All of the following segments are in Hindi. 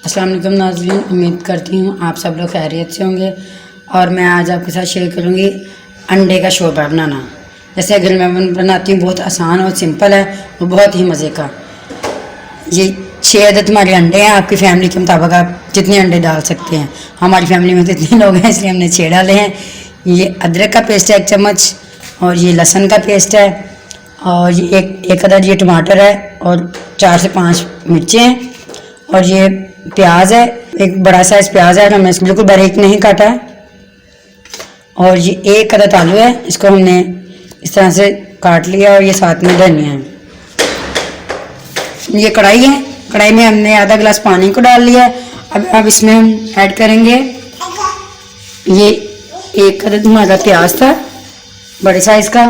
अस्सलाम वालेकुम नाज़रीन, उम्मीद करती हूँ आप सब लोग खैरियत से होंगे। और मैं आज आपके साथ शेयर करूँगी अंडे का शोरबा बनाना। जैसे घर में बनाती हूँ, बहुत आसान और सिंपल है और बहुत ही मज़े का। ये 6 अदद हमारे अंडे हैं। आपकी फैमिली के मुताबिक आप जितने अंडे डाल सकते हैं। हमारी फैमिली में तो इतने लोग हैं, इसलिए हमने 6 डाले हैं। ये अदरक का पेस्ट है 1 चम्मच, और ये लहसुन का पेस्ट है, और ये एक अदद ये टमाटर है, और 4 से 5 मिर्चें हैं, और ये प्याज है, एक बड़ा साइज प्याज है, हमने इसको बिल्कुल बारीक नहीं काटा है। और ये 1 अदद आलू है, इसको हमने इस तरह से काट लिया, और ये साथ में धनिया है। ये कढ़ाई है, कढ़ाई में हमने आधा गिलास पानी को डाल लिया है। अब इसमें हम ऐड करेंगे ये 1 अदद हमारा प्याज था बड़े साइज का।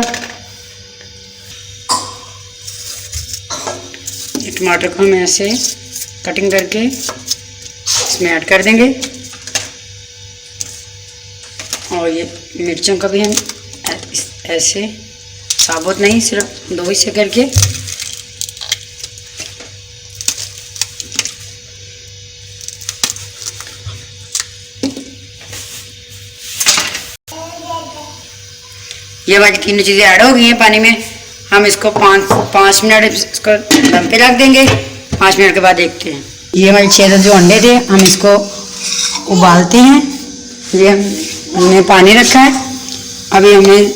ये टमाटर को हम ऐसे कटिंग करके इसमें ऐड कर देंगे, और ये मिर्चों का भी हम ऐसे साबुत नहीं, सिर्फ 2 हिस्से करके ये हमारी तीनों चीज़ें ऐड हो गई हैं पानी में। हम इसको 5 मिनट इसको दम पे रख देंगे। 5 मिनट के बाद देखते हैं। ये हमारे 6 जो अंडे थे, हम इसको उबालते हैं। ये हमने पानी रखा है, अभी हमें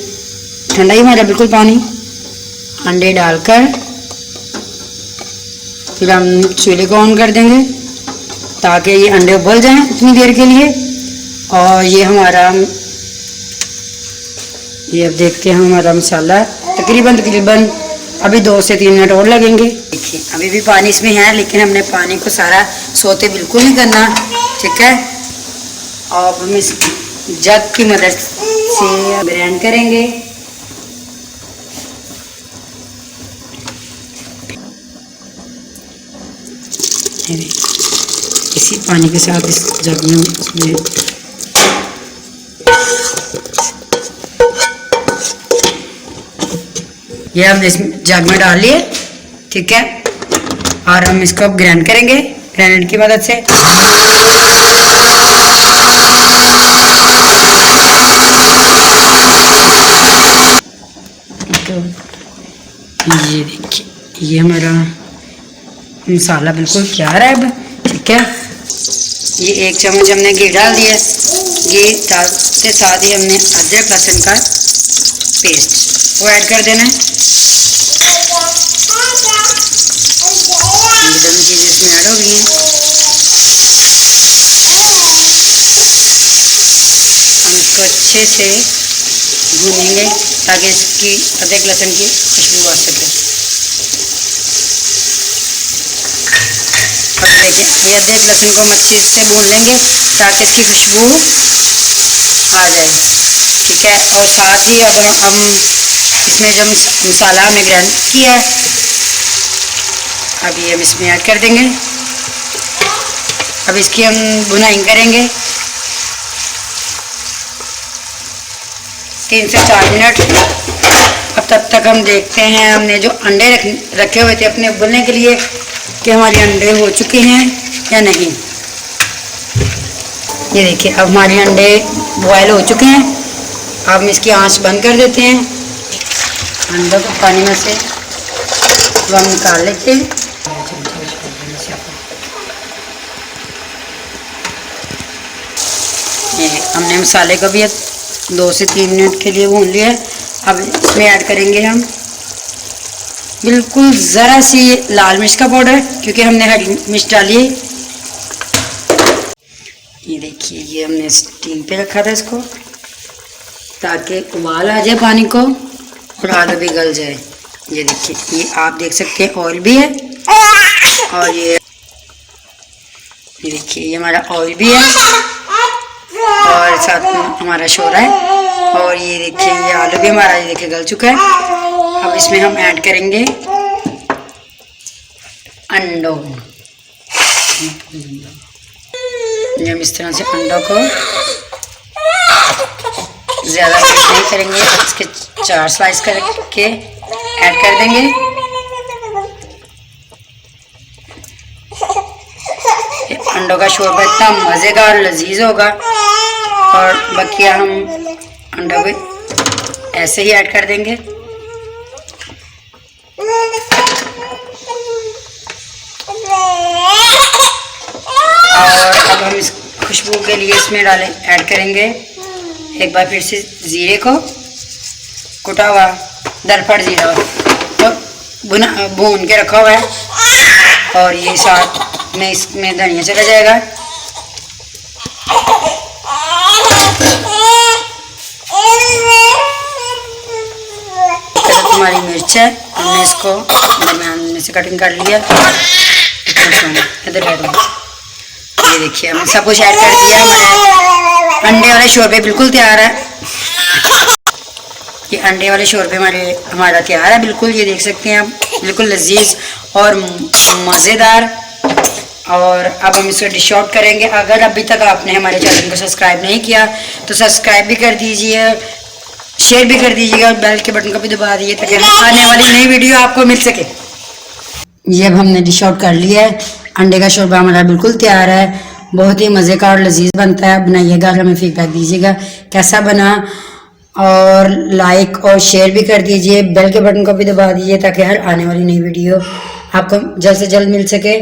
ठंडा ही हमारा बिल्कुल पानी। अंडे डालकर फिर हम चूल्हे को ऑन कर देंगे ताकि ये अंडे उबल जाएं इतनी देर के लिए। और ये हमारा, ये अब देखते हैं हमारा मसाला तकरीबन अभी 2 से 3 मिनट और लगेंगे। देखिए अभी भी पानी इसमें है, लेकिन हमने पानी को सारा सोते बिल्कुल नहीं करना, ठीक है। और हम इस जग की मदद से ग्राइंड करेंगे। इसी पानी के साथ इस जग में ये हम इस जग में डाल लिए, ठीक है। और हम इसको ग्राइंड करेंगे ग्राइंडर की मदद से। तो ये देखिए, ये हमारा मसाला बिल्कुल तैयार है अब, ठीक है। ये 1 चम्मच हमने घी डाल दिया। घी डालते साथ ही हमने अदरक लहसुन का पेस्ट वो ऐड कर देना है। ये दोनों चीज़ें इसमें ऐड हो गई हैं। हम इसको अच्छे से भूनेंगे ताकि इसकी अदरक लहसुन की खुशबू आ सके। और देखिए, ये अदरक लहसुन को हम अच्छे से भून लेंगे ताकि इसकी खुशबू आ जाए, ठीक है। और साथ ही अब हम इसमें जो मसाला हमने ग्राइंड किया है, अभी हम इसमें ऐड कर देंगे। अब इसकी हम भुनाई करेंगे 3 से 4 मिनट। अब तब तक हम देखते हैं हमने जो अंडे रखे हुए थे अपने उबलने के लिए, कि हमारे अंडे हो चुके हैं या नहीं। ये देखिए, अब हमारे अंडे बॉयल हो चुके हैं। अब हम इसकी आंच बंद कर देते हैं। अंडों को पानी में से हम निकाल लेते हैं। ये हमने मसाले को भी 2 से 3 मिनट के लिए भून लिया है। अब इसमें ऐड करेंगे हम बिल्कुल ज़रा सी लाल मिर्च का पाउडर, क्योंकि हमने हरी मिर्च डाली है। ये देखिए, ये हमने स्टीम पे रखा था इसको ताकि उबाल आ जाए पानी को और आलू भी गल जाए। ये देखिए, ये आप देख सकते हैं ऑयल भी है, और ये देखिए, ये हमारा ऑयल भी है और साथ में हमारा शोरबा है। और ये देखिए, ये आलू भी हमारा ये देखिए गल चुका है। अब इसमें हम ऐड करेंगे अंडों। हम इस तरह से अंडों को ज़्यादा मिक्स नहीं करेंगे, इसके 4 स्लाइस करके ऐड कर देंगे। अंडों का शोरबा इतना मज़ेदार लजीज होगा। और बकिया हम अंडों को ऐसे ही ऐड कर देंगे। और अब हम इस खुशबू के लिए इसमें ऐड करेंगे एक बार फिर से ज़ीरे को, कुटा हुआ दरफड़ ज़ीरा तो भून के रखा हुआ है। और ये साथ में इसमें धनिया चला जाएगा। हमारी मिर्च है, हमने इसको दरमियान में से कटिंग कर लिया। इधर ये देखिए हमने सब कुछ ऐड कर दिया। हमारे अंडे वाले शोरबे बिल्कुल तैयार है। ये अंडे वाले शोरबे हमारा तैयार है बिल्कुल। ये देख सकते हैं आप, बिल्कुल लजीज और मज़ेदार। और अब हम इसको डिश आउट करेंगे। अगर अभी तक आपने हमारे चैनल को सब्सक्राइब नहीं किया तो सब्सक्राइब भी कर दीजिए, शेयर भी कर दीजिएगा और बेल के बटन को भी दबा दीजिए ताकि आने वाली नई वीडियो आपको मिल सके। ये अब हमने डिश आउट कर लिया है। अंडे का शोरबा हमारा बिल्कुल तैयार है। बहुत ही मज़े का और लजीज बनता है। बनाइएगा और हमें फीडबैक दीजिएगा कैसा बना। और लाइक और शेयर भी कर दीजिए, बेल के बटन को भी दबा दीजिए ताकि हर आने वाली नई वीडियो आपको जल्द से जल्द मिल सके।